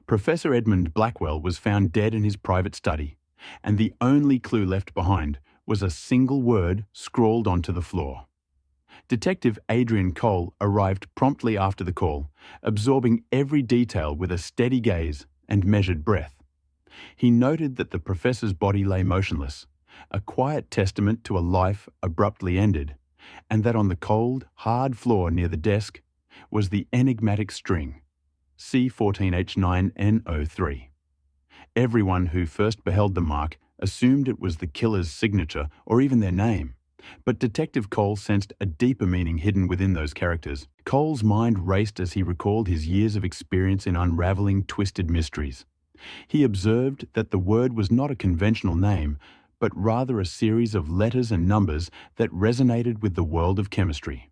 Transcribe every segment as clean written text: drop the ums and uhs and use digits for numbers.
Professor Edmund Blackwell was found dead in his private study, and the only clue left behind was a single word scrawled onto the floor. Detective Adrian Cole arrived promptly after the call, absorbing every detail with a steady gaze and measured breath. He noted that the professor's body lay motionless, a quiet testament to a life abruptly ended, and that on the cold, hard floor near the desk was the enigmatic string, C14H9N03. Everyone who first beheld the mark assumed it was the killer's signature or even their name, but Detective Cole sensed a deeper meaning hidden within those characters. Cole's mind raced as he recalled his years of experience in unraveling twisted mysteries. He observed that the word was not a conventional name, but rather a series of letters and numbers that resonated with the world of chemistry.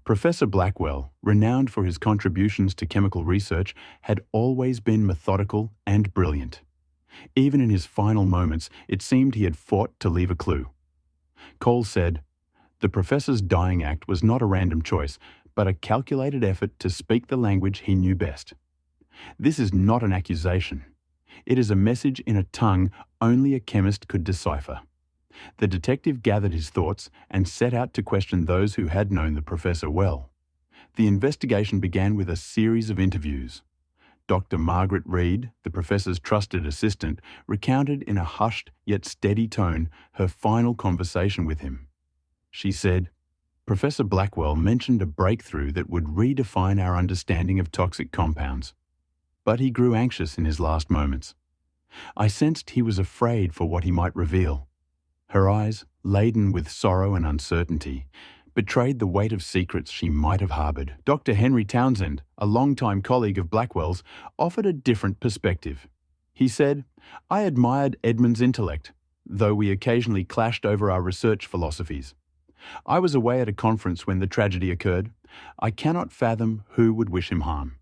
Professor Blackwell, renowned for his contributions to chemical research, had always been methodical and brilliant. Even in his final moments, it seemed he had fought to leave a clue. Cole said, "The professor's dying act was not a random choice, but a calculated effort to speak the language he knew best. This is not an accusation. It is a message in a tongue only a chemist could decipher." The detective gathered his thoughts and set out to question those who had known the professor well. The investigation began with a series of interviews. Dr. Margaret Reed, the professor's trusted assistant, recounted in a hushed yet steady tone her final conversation with him. She said, "Professor Blackwell mentioned a breakthrough that would redefine our understanding of toxic compounds. But he grew anxious in his last moments. I sensed he was afraid for what he might reveal." Her eyes, laden with sorrow and uncertainty, betrayed the weight of secrets she might have harbored. Dr. Henry Townsend, a longtime colleague of Blackwell's, offered a different perspective. He said, "I admired Edmund's intellect, though we occasionally clashed over our research philosophies. I was away at a conference when the tragedy occurred. I cannot fathom who would wish him harm."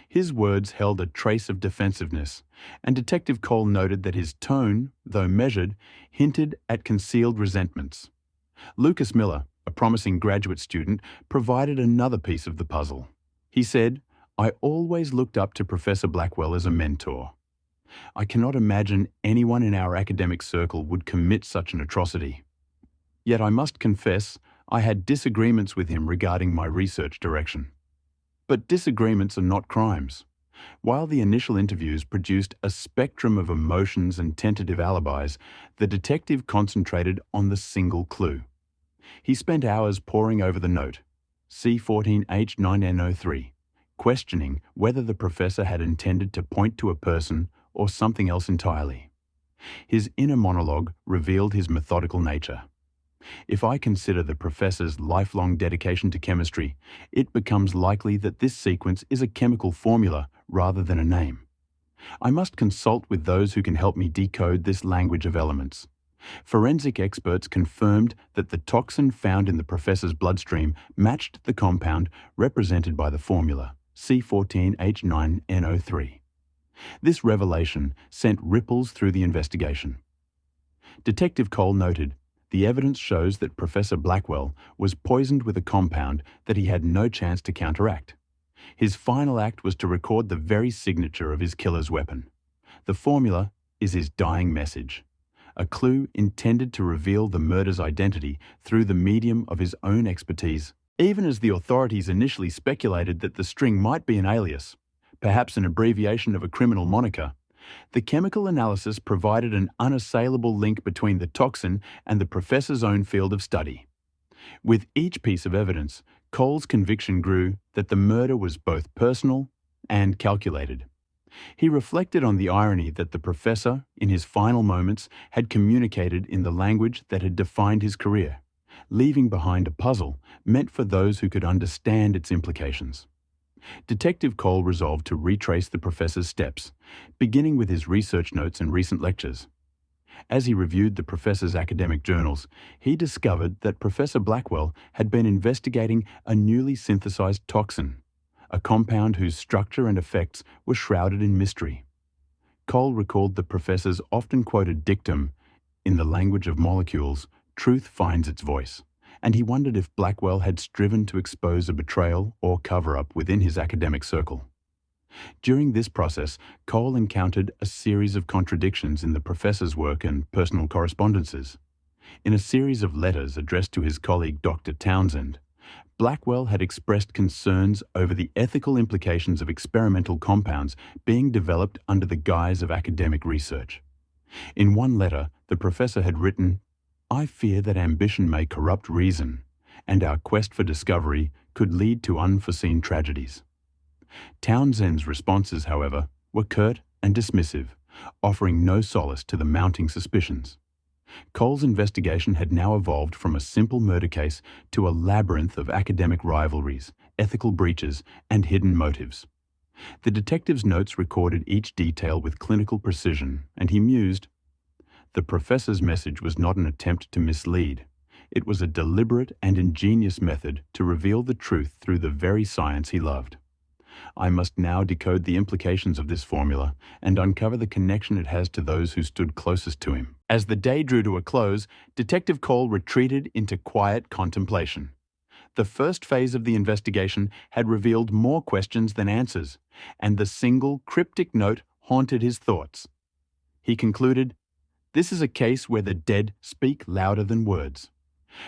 His words held a trace of defensiveness, and Detective Cole noted that his tone, though measured, hinted at concealed resentments. Lucas Miller, a promising graduate student, provided another piece of the puzzle. He said, "I always looked up to Professor Blackwell as a mentor. I cannot imagine anyone in our academic circle would commit such an atrocity. Yet I must confess I had disagreements with him regarding my research direction." But disagreements are not crimes. While the initial interviews produced a spectrum of emotions and tentative alibis, the detective concentrated on the single clue. He spent hours poring over the note, C14H9N03, questioning whether the professor had intended to point to a person or something else entirely. His inner monologue revealed his methodical nature. "If I consider the professor's lifelong dedication to chemistry, it becomes likely that this sequence is a chemical formula rather than a name. I must consult with those who can help me decode this language of elements." Forensic experts confirmed that the toxin found in the professor's bloodstream matched the compound represented by the formula, C14H9NO3. This revelation sent ripples through the investigation. Detective Cole noted, "The evidence shows that Professor Blackwell was poisoned with a compound that he had no chance to counteract. His final act was to record the very signature of his killer's weapon. The formula is his dying message, a clue intended to reveal the murder's identity through the medium of his own expertise." Even as the authorities initially speculated that the string might be an alias, perhaps an abbreviation of a criminal moniker, the chemical analysis provided an unassailable link between the toxin and the professor's own field of study. With each piece of evidence, Cole's conviction grew that the murder was both personal and calculated. He reflected on the irony that the professor, in his final moments, had communicated in the language that had defined his career, leaving behind a puzzle meant for those who could understand its implications. Detective Cole resolved to retrace the professor's steps, beginning with his research notes and recent lectures. As he reviewed the professor's academic journals, he discovered that Professor Blackwell had been investigating a newly synthesized toxin, a compound whose structure and effects were shrouded in mystery. Cole recalled the professor's often quoted dictum, "In the language of molecules, truth finds its voice," and he wondered if Blackwell had striven to expose a betrayal or cover-up within his academic circle. During this process, Cole encountered a series of contradictions in the professor's work and personal correspondences. In a series of letters addressed to his colleague Dr. Townsend, Blackwell had expressed concerns over the ethical implications of experimental compounds being developed under the guise of academic research. In one letter, the professor had written, "I fear that ambition may corrupt reason, and our quest for discovery could lead to unforeseen tragedies." Townsend's responses, however, were curt and dismissive, offering no solace to the mounting suspicions. Cole's investigation had now evolved from a simple murder case to a labyrinth of academic rivalries, ethical breaches, and hidden motives. The detective's notes recorded each detail with clinical precision, and he mused, "The professor's message was not an attempt to mislead. It was a deliberate and ingenious method to reveal the truth through the very science he loved. I must now decode the implications of this formula and uncover the connection it has to those who stood closest to him." As the day drew to a close, Detective Cole retreated into quiet contemplation. The first phase of the investigation had revealed more questions than answers, and the single cryptic note haunted his thoughts. He concluded, "This is a case where the dead speak louder than words."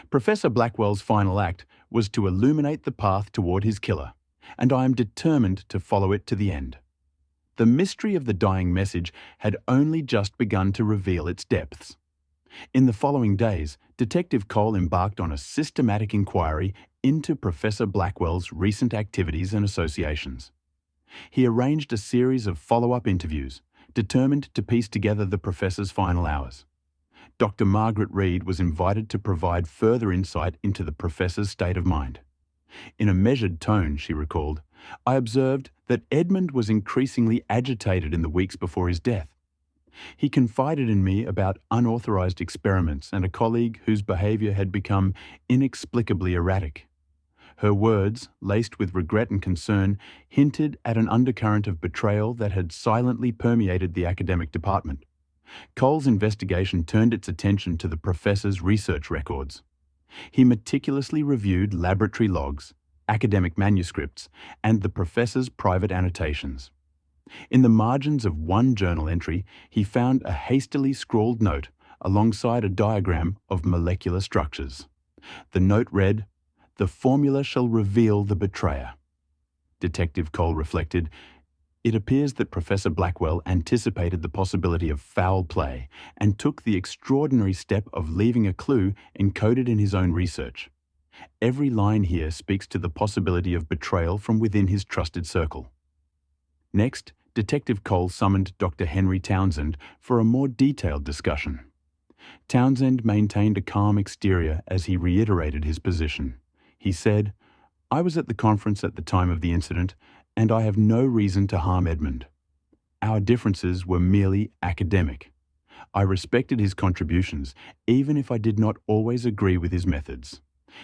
Professor Blackwell's final act was to illuminate the path toward his killer, and I am determined to follow it to the end. The mystery of the dying message had only just begun to reveal its depths. In the following days, Detective Cole embarked on a systematic inquiry into Professor Blackwell's recent activities and associations. He arranged a series of follow-up interviews, determined to piece together the professor's final hours. Dr. Margaret Reed was invited to provide further insight into the professor's state of mind. In a measured tone, she recalled, "I observed that Edmund was increasingly agitated in the weeks before his death. He confided in me about unauthorized experiments and a colleague whose behavior had become inexplicably erratic." Her words, laced with regret and concern, hinted at an undercurrent of betrayal that had silently permeated the academic department. Cole's investigation turned its attention to the professor's research records. He meticulously reviewed laboratory logs, academic manuscripts, and the professor's private annotations. In the margins of one journal entry, he found a hastily scrawled note alongside a diagram of molecular structures. The note read, "The formula shall reveal the betrayer." Detective Cole reflected, "It appears that Professor Blackwell anticipated the possibility of foul play and took the extraordinary step of leaving a clue encoded in his own research. Every line here speaks to the possibility of betrayal from within his trusted circle." Next, Detective Cole summoned Dr. Henry Townsend for a more detailed discussion. Townsend maintained a calm exterior as he reiterated his position. He said, "I was at the conference at the time of the incident, and I have no reason to harm Edmund. Our differences were merely academic. I respected his contributions, even if I did not always agree with his methods."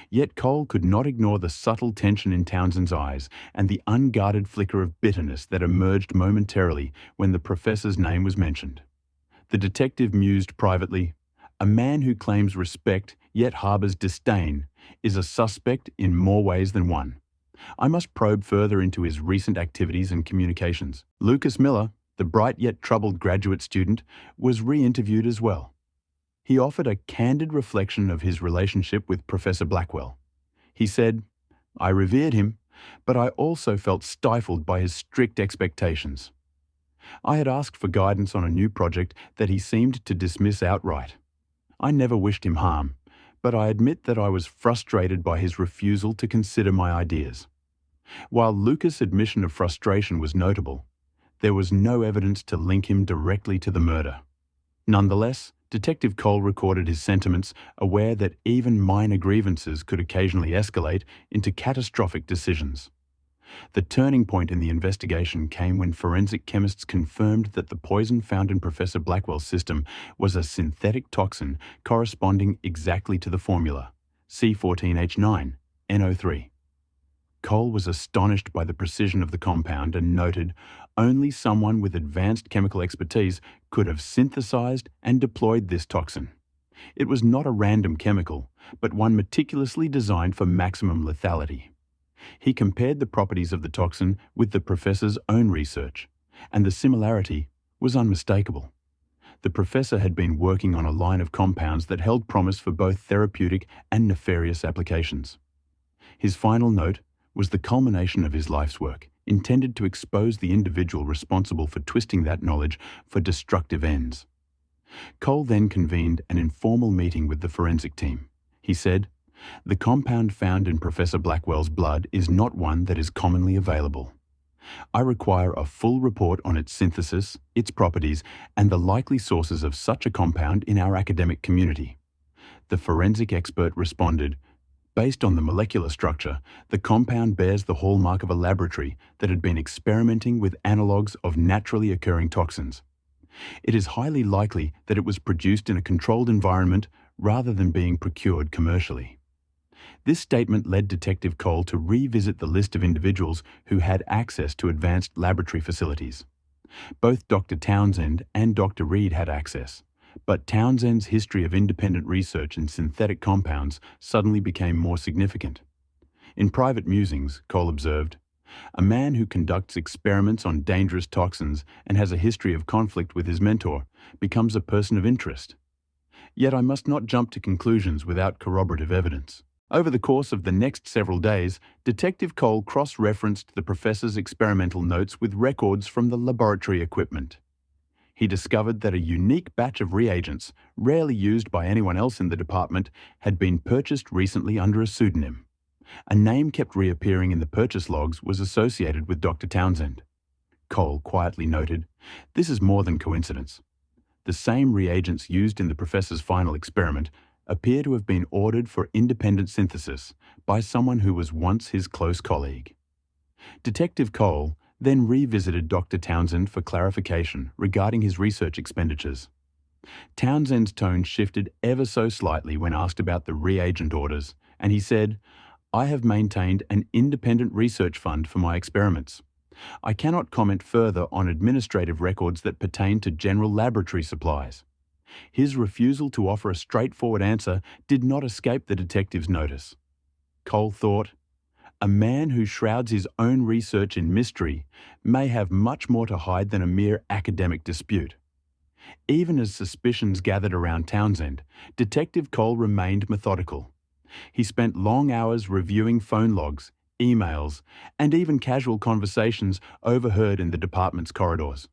Yet Cole could not ignore the subtle tension in Townsend's eyes and the unguarded flicker of bitterness that emerged momentarily when the professor's name was mentioned. The detective mused privately, "A man who claims respect yet harbors disdain is a suspect in more ways than one. I must probe further into his recent activities and communications." Lucas Miller, the bright yet troubled graduate student, was re-interviewed as well. He offered a candid reflection of his relationship with Professor Blackwell. He said, "I revered him, but I also felt stifled by his strict expectations. I had asked for guidance on a new project that he seemed to dismiss outright. I never wished him harm, but I admit that I was frustrated by his refusal to consider my ideas." While Lucas' admission of frustration was notable, there was no evidence to link him directly to the murder. Nonetheless, Detective Cole recorded his sentiments, aware that even minor grievances could occasionally escalate into catastrophic decisions. The turning point in the investigation came when forensic chemists confirmed that the poison found in Professor Blackwell's system was a synthetic toxin corresponding exactly to the formula, C14H9, NO3. Cole was astonished by the precision of the compound and noted, "Only someone with advanced chemical expertise could have synthesized and deployed this toxin. It was not a random chemical, but one meticulously designed for maximum lethality." He compared the properties of the toxin with the professor's own research, and the similarity was unmistakable. The professor had been working on a line of compounds that held promise for both therapeutic and nefarious applications. His final note was the culmination of his life's work, intended to expose the individual responsible for twisting that knowledge for destructive ends. Cole then convened an informal meeting with the forensic team. He said, "The compound found in Professor Blackwell's blood is not one that is commonly available. I require a full report on its synthesis, its properties, and the likely sources of such a compound in our academic community." The forensic expert responded, "Based on the molecular structure, the compound bears the hallmark of a laboratory that had been experimenting with analogues of naturally occurring toxins. It is highly likely that it was produced in a controlled environment rather than being procured commercially." This statement led Detective Cole to revisit the list of individuals who had access to advanced laboratory facilities. Both Dr. Townsend and Dr. Reed had access, but Townsend's history of independent research in synthetic compounds suddenly became more significant. In private musings, Cole observed, "A man who conducts experiments on dangerous toxins and has a history of conflict with his mentor becomes a person of interest. Yet I must not jump to conclusions without corroborative evidence." Over the course of the next several days, Detective Cole cross-referenced the professor's experimental notes with records from the laboratory equipment. He discovered that a unique batch of reagents, rarely used by anyone else in the department, had been purchased recently under a pseudonym. A name kept reappearing in the purchase logs was associated with Dr. Townsend. Cole quietly noted, "This is more than coincidence. The same reagents used in the professor's final experiment appear to have been ordered for independent synthesis by someone who was once his close colleague." Detective Cole then revisited Dr. Townsend for clarification regarding his research expenditures. Townsend's tone shifted ever so slightly when asked about the reagent orders, and he said, "I have maintained an independent research fund for my experiments. I cannot comment further on administrative records that pertain to general laboratory supplies." His refusal to offer a straightforward answer did not escape the detective's notice. Cole thought, "A man who shrouds his own research in mystery may have much more to hide than a mere academic dispute." Even as suspicions gathered around Townsend, Detective Cole remained methodical. He spent long hours reviewing phone logs, emails, and even casual conversations overheard in the department's corridors.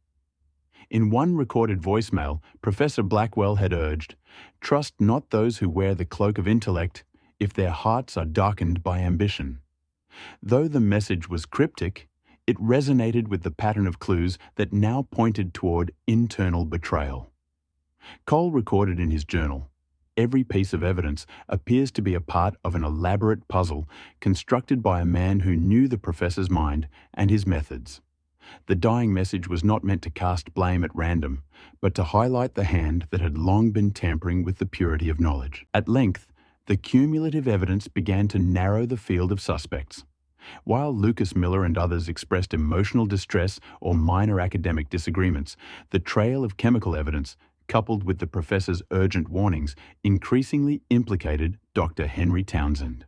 In one recorded voicemail, Professor Blackwell had urged, "Trust not those who wear the cloak of intellect if their hearts are darkened by ambition." Though the message was cryptic, it resonated with the pattern of clues that now pointed toward internal betrayal. Cole recorded in his journal, "Every piece of evidence appears to be a part of an elaborate puzzle constructed by a man who knew the professor's mind and his methods." The dying message was not meant to cast blame at random, but to highlight the hand that had long been tampering with the purity of knowledge. At length, the cumulative evidence began to narrow the field of suspects. While Lucas Miller and others expressed emotional distress or minor academic disagreements, the trail of chemical evidence, coupled with the professor's urgent warnings, increasingly implicated Dr. Henry Townsend.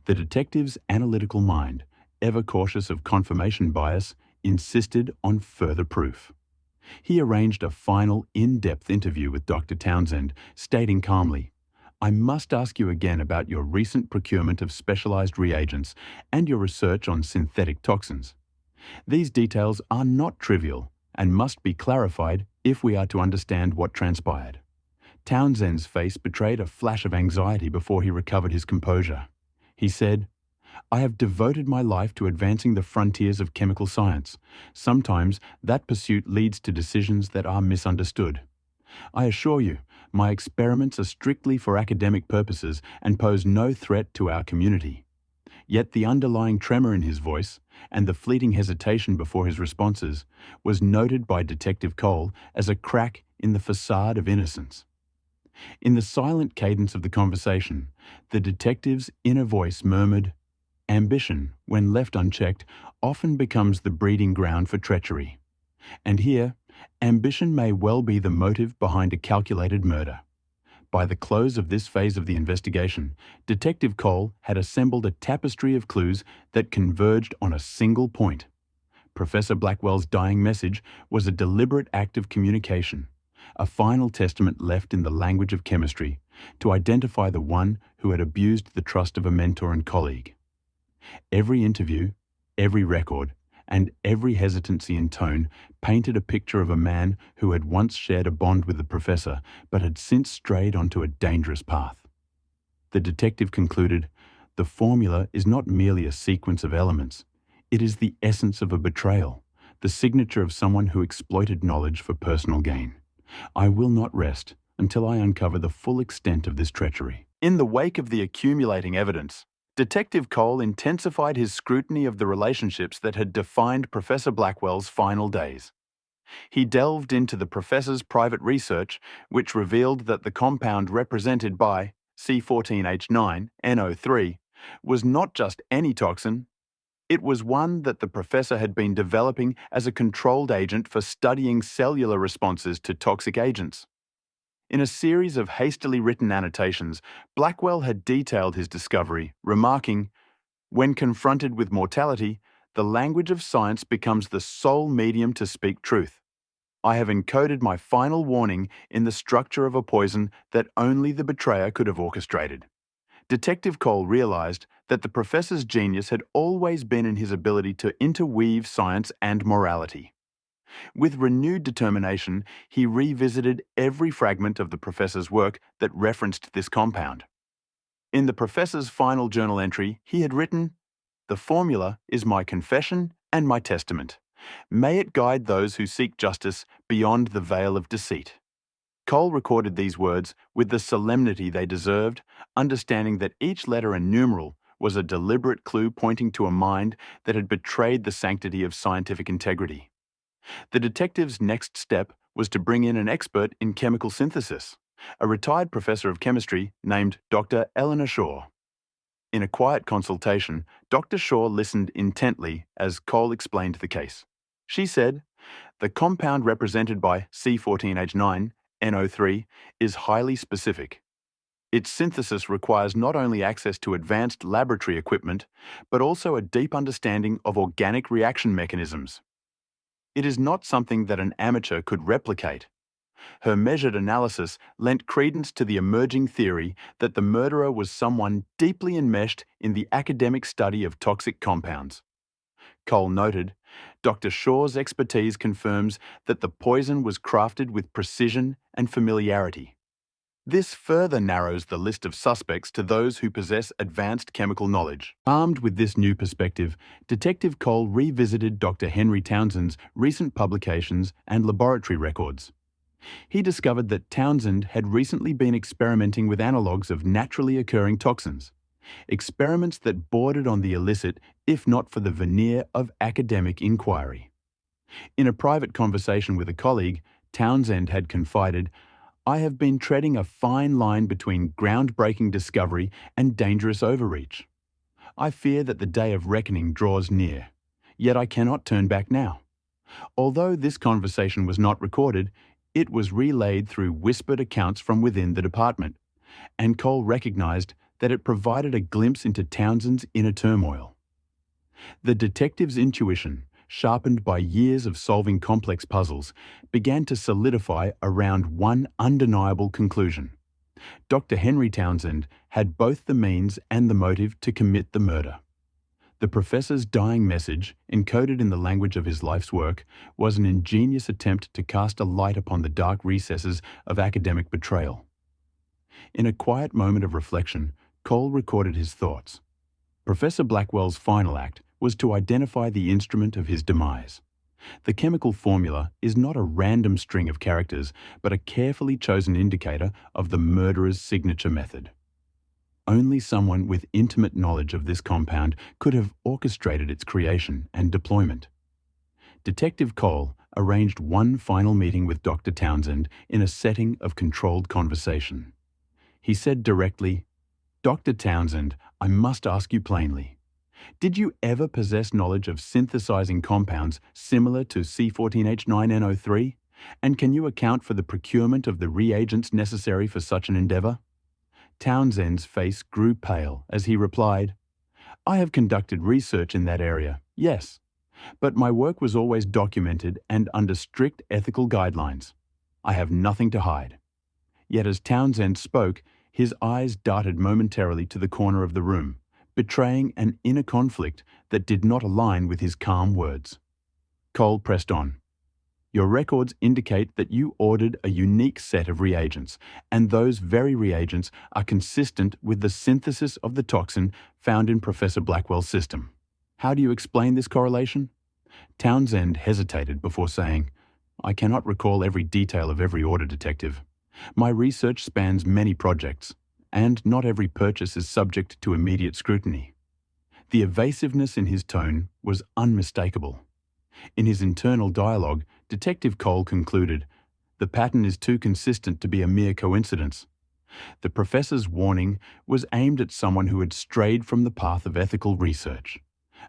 The detective's analytical mind, ever cautious of confirmation bias, insisted on further proof. He arranged a final, in-depth interview with Dr. Townsend, stating calmly, "I must ask you again about your recent procurement of specialized reagents and your research on synthetic toxins. These details are not trivial and must be clarified if we are to understand what transpired." Townsend's face betrayed a flash of anxiety before he recovered his composure. He said, "I have devoted my life to advancing the frontiers of chemical science. Sometimes that pursuit leads to decisions that are misunderstood. I assure you, my experiments are strictly for academic purposes and pose no threat to our community." Yet the underlying tremor in his voice, and the fleeting hesitation before his responses, was noted by Detective Cole as a crack in the facade of innocence. In the silent cadence of the conversation, the detective's inner voice murmured, "Ambition, when left unchecked, often becomes the breeding ground for treachery. And here, ambition may well be the motive behind a calculated murder. By the close of this phase of the investigation, Detective Cole had assembled a tapestry of clues that converged on a single point. Professor Blackwell's dying message was a deliberate act of communication, a final testament left in the language of chemistry to identify the one who had abused the trust of a mentor and colleague. Every interview, every record, and every hesitancy in tone painted a picture of a man who had once shared a bond with the professor but had since strayed onto a dangerous path. The detective concluded, "The formula is not merely a sequence of elements. It is the essence of a betrayal, the signature of someone who exploited knowledge for personal gain. I will not rest until I uncover the full extent of this treachery." In the wake of the accumulating evidence, Detective Cole intensified his scrutiny of the relationships that had defined Professor Blackwell's final days. He delved into the professor's private research, which revealed that the compound represented by C14H9, NO3, was not just any toxin. It was one that the professor had been developing as a controlled agent for studying cellular responses to toxic agents. In a series of hastily written annotations, Blackwell had detailed his discovery, remarking, "When confronted with mortality, the language of science becomes the sole medium to speak truth. I have encoded my final warning in the structure of a poison that only the betrayer could have orchestrated." Detective Cole realized that the professor's genius had always been in his ability to interweave science and morality. With renewed determination, he revisited every fragment of the professor's work that referenced this compound. In the professor's final journal entry, he had written, "The formula is my confession and my testament. May it guide those who seek justice beyond the veil of deceit." Cole recorded these words with the solemnity they deserved, understanding that each letter and numeral was a deliberate clue pointing to a mind that had betrayed the sanctity of scientific integrity. The detective's next step was to bring in an expert in chemical synthesis, a retired professor of chemistry named Dr. Eleanor Shaw. In a quiet consultation, Dr. Shaw listened intently as Cole explained the case. She said, "The compound represented by C14H9, NO3, is highly specific. Its synthesis requires not only access to advanced laboratory equipment, but also a deep understanding of organic reaction mechanisms. It is not something that an amateur could replicate." Her measured analysis lent credence to the emerging theory that the murderer was someone deeply enmeshed in the academic study of toxic compounds. Cole noted, "Dr. Shaw's expertise confirms that the poison was crafted with precision and familiarity. This further narrows the list of suspects to those who possess advanced chemical knowledge." Armed with this new perspective, Detective Cole revisited Dr. Henry Townsend's recent publications and laboratory records. He discovered that Townsend had recently been experimenting with analogues of naturally occurring toxins, experiments that bordered on the illicit if not for the veneer of academic inquiry. In a private conversation with a colleague, Townsend had confided, "I have been treading a fine line between groundbreaking discovery and dangerous overreach. I fear that the day of reckoning draws near, yet I cannot turn back now." Although this conversation was not recorded, it was relayed through whispered accounts from within the department, and Cole recognized that it provided a glimpse into Townsend's inner turmoil. The detective's intuition, sharpened by years of solving complex puzzles, began to solidify around one undeniable conclusion. Dr. Henry Townsend had both the means and the motive to commit the murder. The professor's dying message, encoded in the language of his life's work, was an ingenious attempt to cast a light upon the dark recesses of academic betrayal. In a quiet moment of reflection, Cole recorded his thoughts. Professor Blackwell's final act was to identify the instrument of his demise. The chemical formula is not a random string of characters, but a carefully chosen indicator of the murderer's signature method. Only someone with intimate knowledge of this compound could have orchestrated its creation and deployment. Detective Cole arranged one final meeting with Dr. Townsend in a setting of controlled conversation. He said directly, "Dr. Townsend, I must ask you plainly. Did you ever possess knowledge of synthesizing compounds similar to C14H9NO3, And can you account for the procurement of the reagents necessary for such an endeavour? Townsend's face grew pale as he replied, I have conducted research in that area, yes, but my work was always documented and under strict ethical guidelines. I have nothing to hide. Yet as Townsend spoke, his eyes darted momentarily to the corner of the room, betraying an inner conflict that did not align with his calm words. Cole pressed on. Your records indicate that you ordered a unique set of reagents, and those very reagents are consistent with the synthesis of the toxin found in Professor Blackwell's system. How do you explain this correlation? Townsend hesitated before saying, I cannot recall every detail of every order, Detective. My research spans many projects, and not every purchase is subject to immediate scrutiny. The evasiveness in his tone was unmistakable. In his internal dialogue, Detective Cole concluded, the pattern is too consistent to be a mere coincidence. The professor's warning was aimed at someone who had strayed from the path of ethical research,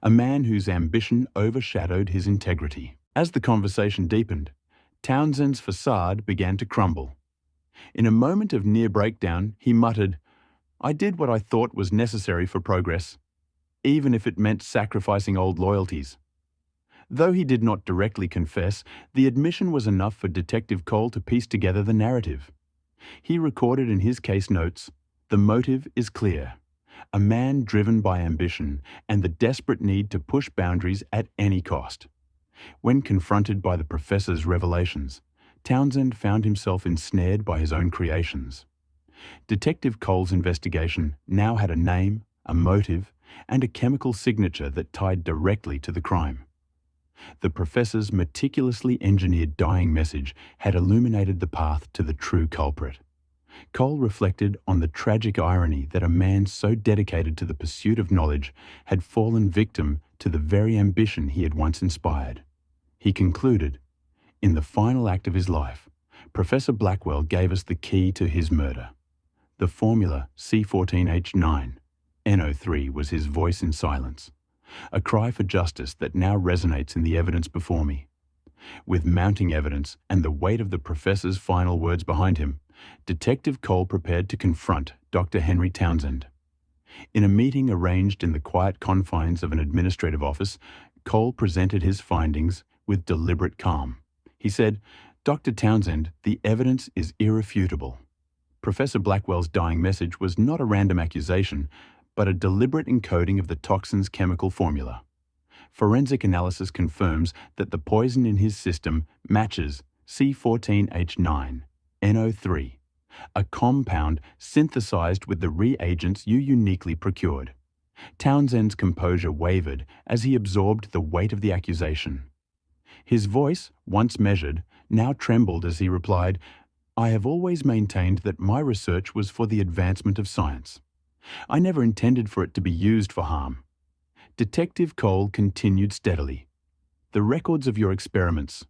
a man whose ambition overshadowed his integrity. As the conversation deepened, Townsend's facade began to crumble. In a moment of near breakdown, he muttered, I did what I thought was necessary for progress, even if it meant sacrificing old loyalties. Though he did not directly confess, the admission was enough for Detective Cole to piece together the narrative. He recorded in his case notes, the motive is clear. A man driven by ambition and the desperate need to push boundaries at any cost. When confronted by the professor's revelations, Townsend found himself ensnared by his own creations. Detective Cole's investigation now had a name, a motive, and a chemical signature that tied directly to the crime. The professor's meticulously engineered dying message had illuminated the path to the true culprit. Cole reflected on the tragic irony that a man so dedicated to the pursuit of knowledge had fallen victim to the very ambition he had once inspired. He concluded, in the final act of his life, Professor Blackwell gave us the key to his murder. The formula C14H9, NO3 was his voice in silence, a cry for justice that now resonates in the evidence before me. With mounting evidence and the weight of the professor's final words behind him, Detective Cole prepared to confront Dr. Henry Townsend. In a meeting arranged in the quiet confines of an administrative office, Cole presented his findings with deliberate calm. He said, Dr. Townsend, the evidence is irrefutable. Professor Blackwell's dying message was not a random accusation, but a deliberate encoding of the toxin's chemical formula. Forensic analysis confirms that the poison in his system matches C14H9, NO3, a compound synthesized with the reagents you uniquely procured. Townsend's composure wavered as he absorbed the weight of the accusation. His voice, once measured, now trembled as he replied, I have always maintained that my research was for the advancement of science. I never intended for it to be used for harm. Detective Cole continued steadily. The records of your experiments,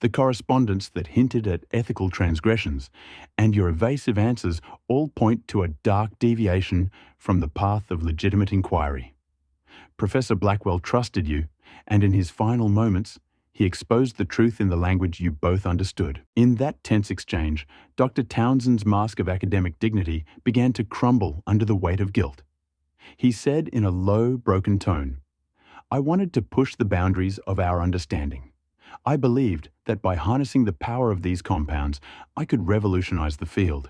the correspondence that hinted at ethical transgressions, and your evasive answers all point to a dark deviation from the path of legitimate inquiry. Professor Blackwell trusted you, and in his final moments, he exposed the truth in the language you both understood. In that tense exchange, Dr. Townsend's mask of academic dignity began to crumble under the weight of guilt. He said in a low, broken tone, I wanted to push the boundaries of our understanding. I believed that by harnessing the power of these compounds, I could revolutionize the field.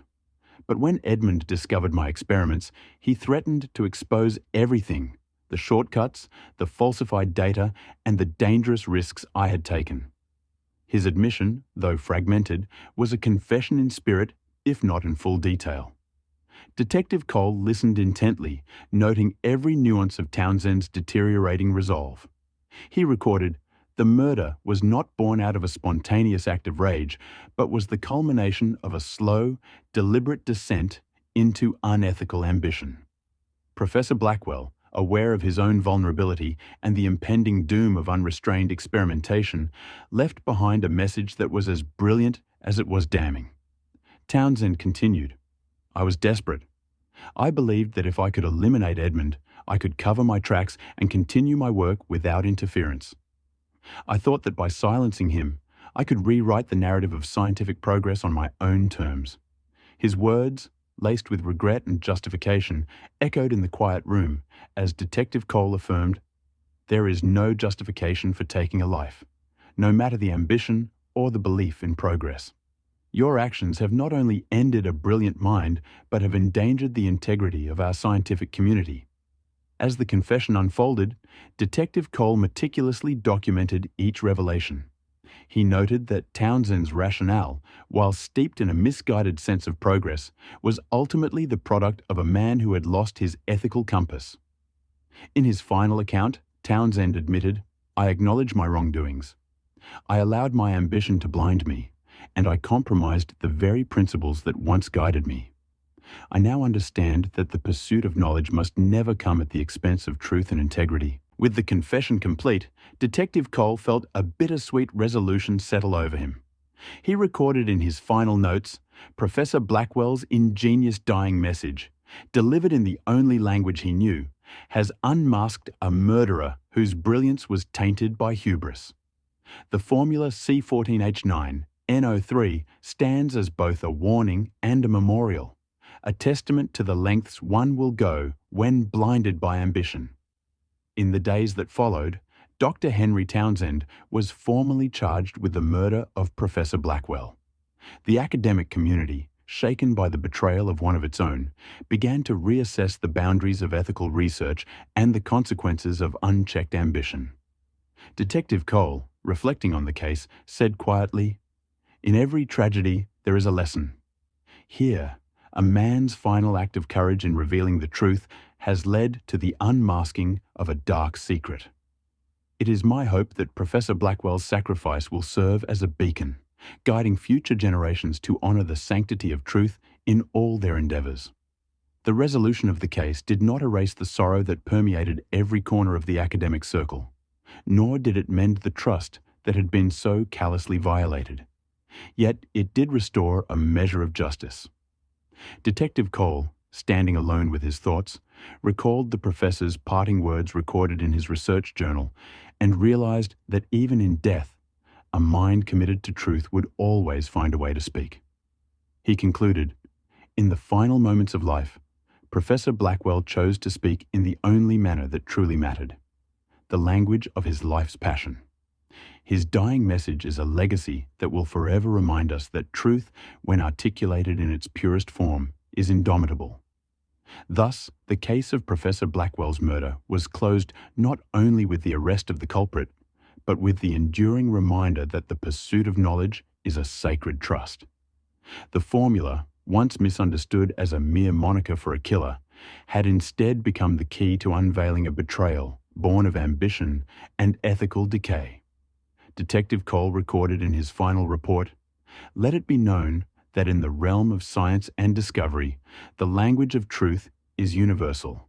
But when Edmund discovered my experiments, he threatened to expose everything, the shortcuts, the falsified data, and the dangerous risks I had taken. His admission, though fragmented, was a confession in spirit, if not in full detail. Detective Cole listened intently, noting every nuance of Townsend's deteriorating resolve. He recorded, the murder was not born out of a spontaneous act of rage, but was the culmination of a slow, deliberate descent into unethical ambition. Professor Blackwell, aware of his own vulnerability and the impending doom of unrestrained experimentation, left behind a message that was as brilliant as it was damning. Townsend continued, I was desperate. I believed that if I could eliminate Edmund, I could cover my tracks and continue my work without interference. I thought that by silencing him, I could rewrite the narrative of scientific progress on my own terms. His words, laced with regret and justification, echoed in the quiet room as Detective Cole affirmed, "There is no justification for taking a life, no matter the ambition or the belief in progress. Your actions have not only ended a brilliant mind, but have endangered the integrity of our scientific community." As the confession unfolded, Detective Cole meticulously documented each revelation. He noted that Townsend's rationale, while steeped in a misguided sense of progress, was ultimately the product of a man who had lost his ethical compass. In his final account, Townsend admitted, "I acknowledge my wrongdoings. I allowed my ambition to blind me, and I compromised the very principles that once guided me. I now understand that the pursuit of knowledge must never come at the expense of truth and integrity." With the confession complete, Detective Cole felt a bittersweet resolution settle over him. He recorded in his final notes, Professor Blackwell's ingenious dying message, delivered in the only language he knew, has unmasked a murderer whose brilliance was tainted by hubris. The formula C14H9, NO3, stands as both a warning and a memorial, a testament to the lengths one will go when blinded by ambition. In the days that followed, Dr. Henry Townsend was formally charged with the murder of Professor Blackwell. The academic community, shaken by the betrayal of one of its own, began to reassess the boundaries of ethical research and the consequences of unchecked ambition. Detective Cole, reflecting on the case, said quietly, "In every tragedy there is a lesson. Here, a man's final act of courage in revealing the truth has led to the unmasking of a dark secret. It is my hope that Professor Blackwell's sacrifice will serve as a beacon, guiding future generations to honor the sanctity of truth in all their endeavors." The resolution of the case did not erase the sorrow that permeated every corner of the academic circle, nor did it mend the trust that had been so callously violated. Yet it did restore a measure of justice. Detective Cole, standing alone with his thoughts, recalled the professor's parting words recorded in his research journal and realized that even in death, a mind committed to truth would always find a way to speak. He concluded, "In the final moments of life, Professor Blackwell chose to speak in the only manner that truly mattered, the language of his life's passion. His dying message is a legacy that will forever remind us that truth, when articulated in its purest form, is indomitable." Thus, the case of Professor Blackwell's murder was closed not only with the arrest of the culprit, but with the enduring reminder that the pursuit of knowledge is a sacred trust. The formula, once misunderstood as a mere moniker for a killer, had instead become the key to unveiling a betrayal born of ambition and ethical decay. Detective Cole recorded in his final report, "Let it be known that in the realm of science and discovery, the language of truth is universal.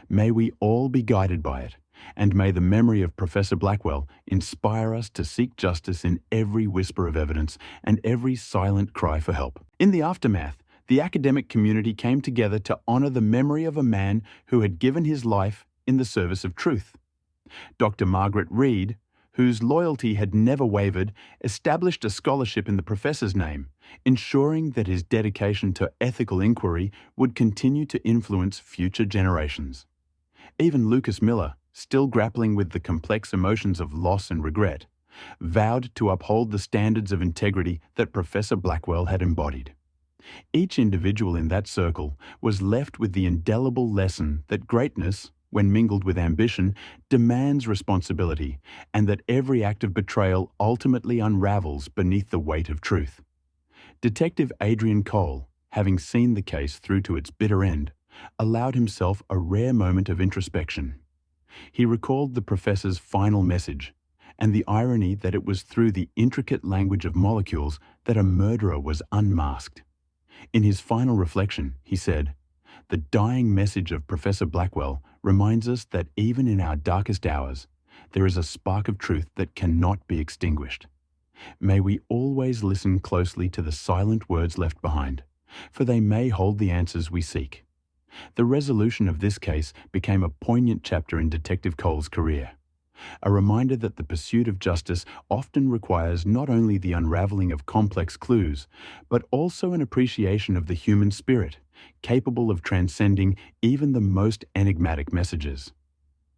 May we all be guided by it, and may the memory of Professor Blackwell inspire us to seek justice in every whisper of evidence and every silent cry for help." In the aftermath, the academic community came together to honor the memory of a man who had given his life in the service of truth. Dr. Margaret Reed, whose loyalty had never wavered, established a scholarship in the professor's name, ensuring that his dedication to ethical inquiry would continue to influence future generations. Even Lucas Miller, still grappling with the complex emotions of loss and regret, vowed to uphold the standards of integrity that Professor Blackwell had embodied. Each individual in that circle was left with the indelible lesson that greatness, when mingled with ambition, demands responsibility, and that every act of betrayal ultimately unravels beneath the weight of truth. Detective Adrian Cole, having seen the case through to its bitter end, allowed himself a rare moment of introspection. He recalled the professor's final message, and the irony that it was through the intricate language of molecules that a murderer was unmasked. In his final reflection, he said, "The dying message of Professor Blackwell reminds us that even in our darkest hours, there is a spark of truth that cannot be extinguished. May we always listen closely to the silent words left behind, for they may hold the answers we seek." The resolution of this case became a poignant chapter in Detective Cole's career. a reminder that the pursuit of justice often requires not only the unraveling of complex clues, but also an appreciation of the human spirit, capable of transcending even the most enigmatic messages.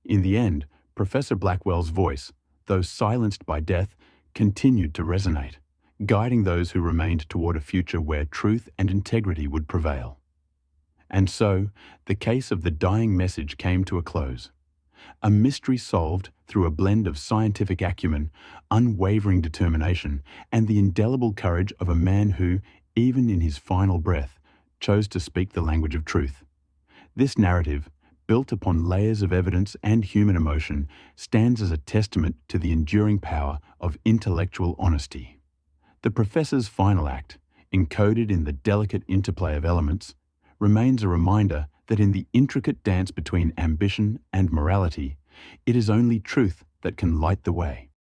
In the end, Professor Blackwell's voice, though silenced by death, continued to resonate, guiding those who remained toward a future where truth and integrity would prevail. And so, the case of the dying message came to a close. A mystery solved through a blend of scientific acumen, unwavering determination, and the indelible courage of a man who, even in his final breath, chose to speak the language of truth. This narrative, built upon layers of evidence and human emotion, stands as a testament to the enduring power of intellectual honesty. The professor's final act, encoded in the delicate interplay of elements, remains a reminder that in the intricate dance between ambition and morality, it is only truth that can light the way.